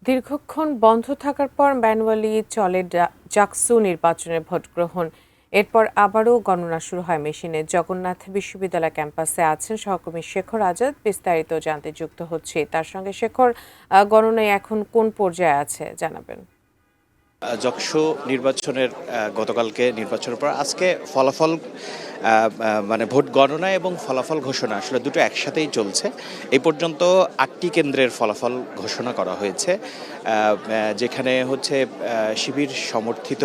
দীর্ঘক্ষণ বন্ধ থাকার পর ম্যানুয়ালি চলে জাকসু নির্বাচনের ভোট গ্রহণ। এরপর আবারও গণনা শুরু হয় মেশিনে। জগন্নাথ বিশ্ববিদ্যালয় ক্যাম্পাসে আছেন সহকর্মী শেখর আজাদ, বিস্তারিত জানতে যুক্ত হচ্ছে তার সঙ্গে। শেখর, গণনায় এখন কোন পর্যায়ে আছে জানাবেন? যক্ষু নির্বাচনের গতকালকে নির্বাচনের পর আজকে ফলাফল মানে ভোট গণনা এবং ফলাফল ঘোষণা আসলে দুটো একসাথেই চলছে। এই পর্যন্ত ৮টি কেন্দ্রের ফলাফল ঘোষণা করা হয়েছে, যেখানে হচ্ছে শিবির সমর্থিত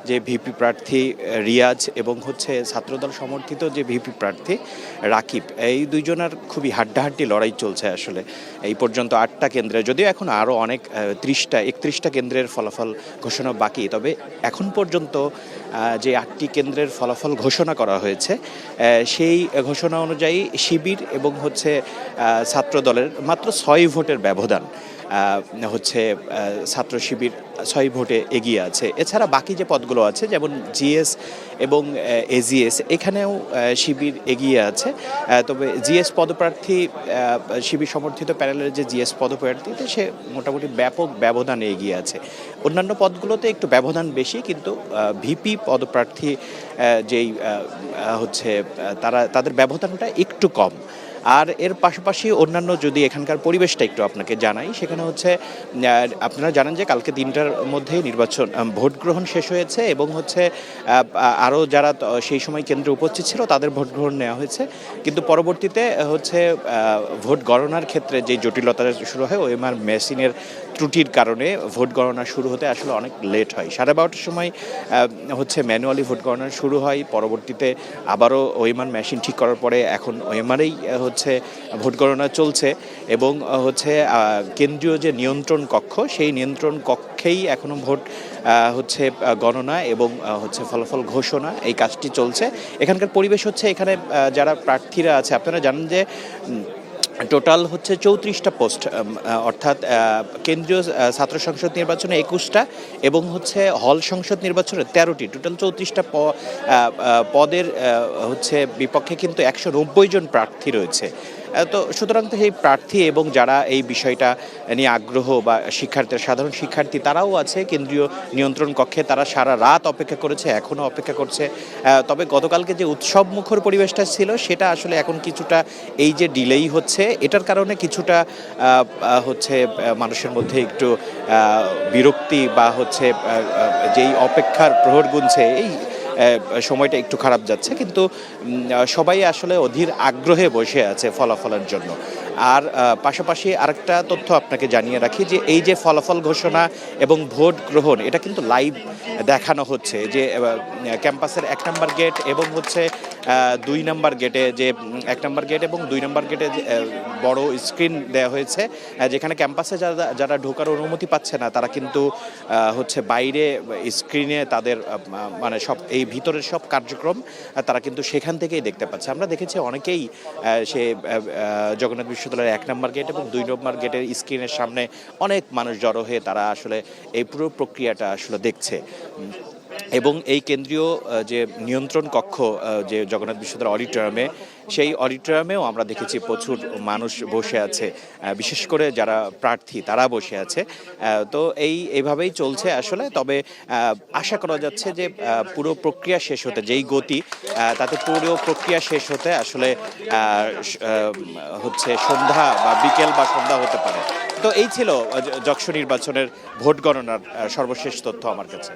যে ভিপি প্রার্থী রিয়াজ এবং হচ্ছে ছাত্রদল সমর্থিত যে ভিপি প্রার্থী রাকিব, এই দুইজনের খুবই হাড্ডাহাড্ডি লড়াই চলছে আসলে এই পর্যন্ত ৮টা কেন্দ্রে। যদিও এখন আরও অনেক 31টা কেন্দ্রের ফলাফল ঘোষণা বাকি, তবে এখন পর্যন্ত যে ৮টি কেন্দ্রের ফলাফল ঘোষণা করা হয়েছে সেই ঘোষণা অনুযায়ী শিবির এবং হচ্ছে ছাত্রদলের মাত্র ৬ ভোটের ব্যবধান হচ্ছে ছাত্র শিবির ৬ ভোটে এগিয়ে আছে। এছাড়া বাকি যে পদগুলো আছে যেমন জিএস এবং এজিএস, এখানেও শিবির এগিয়ে আছে। তবে জিএস পদপ্রার্থী শিবির সমর্থিত প্যানেলের যে জিএস পদপ্রার্থীতে সে মোটামুটি ব্যাপক ব্যবধানে এগিয়ে আছে। অন্যান্য পদগুলোতে একটু ব্যবধান বেশি, কিন্তু ভিপি পদপ্রার্থী যেই হচ্ছে তাদের ব্যবধানটা একটু কম। আর এর পাশাপাশি অন্যান্য যদি এখানকার পরিবেশটা একটু আপনাকে জানাই, সেখানে হচ্ছে আপনারা জানেন যে কালকে ৩টার মধ্যেই ভোট গ্রহণ শেষ হয়েছে এবং হচ্ছে আরও যারা সেই সময় কেন্দ্রে উপস্থিত ছিল তাদের ভোট গ্রহণ নেওয়া হয়েছে। কিন্তু পরবর্তীতে হচ্ছে ভোট গণনার ক্ষেত্রে যে জটিলতা শুরু হয়, ওএমআর মেশিনের ত্রুটির কারণে ভোট গণনা শুরু হতে আসলে অনেক লেট হয়। 12:30টার সময় হচ্ছে ম্যানুয়ালি ভোট গণনা শুরু হয়। পরবর্তীতে আবারও ওএমআর মেশিন ঠিক করার পরে এখন ওএমআরেই হচ্ছে ভোট গণনা চলছে এবং হচ্ছে কেন্দ্রীয় যে নিয়ন্ত্রণ কক্ষ, সেই নিয়ন্ত্রণ কক্ষেই এখনো ভোট হচ্ছে গণনা এবং হচ্ছে ফলাফল ঘোষণা, এই কাজটি চলছে। এখানকার পরিবেশ হচ্ছে এখানে যারা প্রার্থীরা আছে, আপনারা জানেন যে টোটাল হচ্ছে 34টা পোস্ট, অর্থাৎ কেন্দ্রীয় ছাত্র সংসদ নির্বাচনে 21টা এবং হচ্ছে হল সংসদ নির্বাচনে 13টি, টোটাল 34টা পদের হচ্ছে বিপক্ষে কিন্তু 190 জন প্রার্থী রয়েছে। তো সুতরাং তো এই প্রার্থী এবং যারা এই বিষয়টা নিয়ে আগ্রহ বা সাধারণ শিক্ষার্থী, তারাও আছে কেন্দ্রীয় নিয়ন্ত্রণ কক্ষে। তারা সারা রাত অপেক্ষা করেছে, এখনও অপেক্ষা করছে। তবে গতকালকে যে উৎসব মুখর পরিবেশটা ছিল, সেটা আসলে এখন কিছুটা এই যে ডিলেই হচ্ছে, এটার কারণে কিছুটা হচ্ছে মানুষের মধ্যে একটু বিরক্তি বা হচ্ছে যেই অপেক্ষার প্রহর গুনছে, এই সময়টা একটু খারাপ যাচ্ছে। কিন্তু সবাই আসলে অধীর আগ্রহে বসে আছে ফলাফলের জন্য। আর পাশাপাশি আরেকটা তথ্য আপনাকে জানিয়ে রাখি যে এই যে ফলাফল ঘোষণা এবং ভোট গ্রহণ, এটা কিন্তু লাইভ দেখানো হচ্ছে যে ক্যাম্পাসের ১ নম্বর গেট এবং হচ্ছে ২ নম্বর গেটে, যে ১ নম্বর গেট এবং ২ নম্বর গেটে বড় স্ক্রিন দেওয়া হয়েছে, যেখানে ক্যাম্পাসে যারা ঢোকার অনুমতি পাচ্ছে না, তারা কিন্তু হচ্ছে বাইরে স্ক্রিনে তাদের মানে সব এই ভিতরের সব কার্যক্রম তারা কিন্তু সেখান থেকেই দেখতে পাচ্ছে। আমরা দেখেছি অনেকেই সে জগন্নাথ বিশ্ববিদ্যালয়ের ১ নম্বর গেট এবং ২ নম্বর গেটের স্ক্রিনের সামনে অনেক মানুষ জড়ো হয়ে তারা আসলে এই পুরো প্রক্রিয়াটা আসলে দেখছে। এবং এই কেন্দ্রীয় যে নিয়ন্ত্রণ কক্ষ যে জগন্নাথ বিশ্ববিদ্যালয় অডিটোরিয়ামে, সেই অডিটোরিয়ামেও আমরা দেখেছি প্রচুর মানুষ বসে আছে, বিশেষ করে যারা প্রার্থী তারা বসে আছে। তো এইভাবেই চলছে আসলে। তবে আশা করা যাচ্ছে যে পুরো প্রক্রিয়া শেষ হতে যেই গতি, তাতে পুরো প্রক্রিয়া শেষ হতে আসলে হচ্ছে সন্ধ্যা বা বিকেল বা সন্ধ্যা হতে পারে। তো এই ছিল যক্ষু নির্বাচনের ভোট গণনার সর্বশেষ তথ্য আমার কাছে।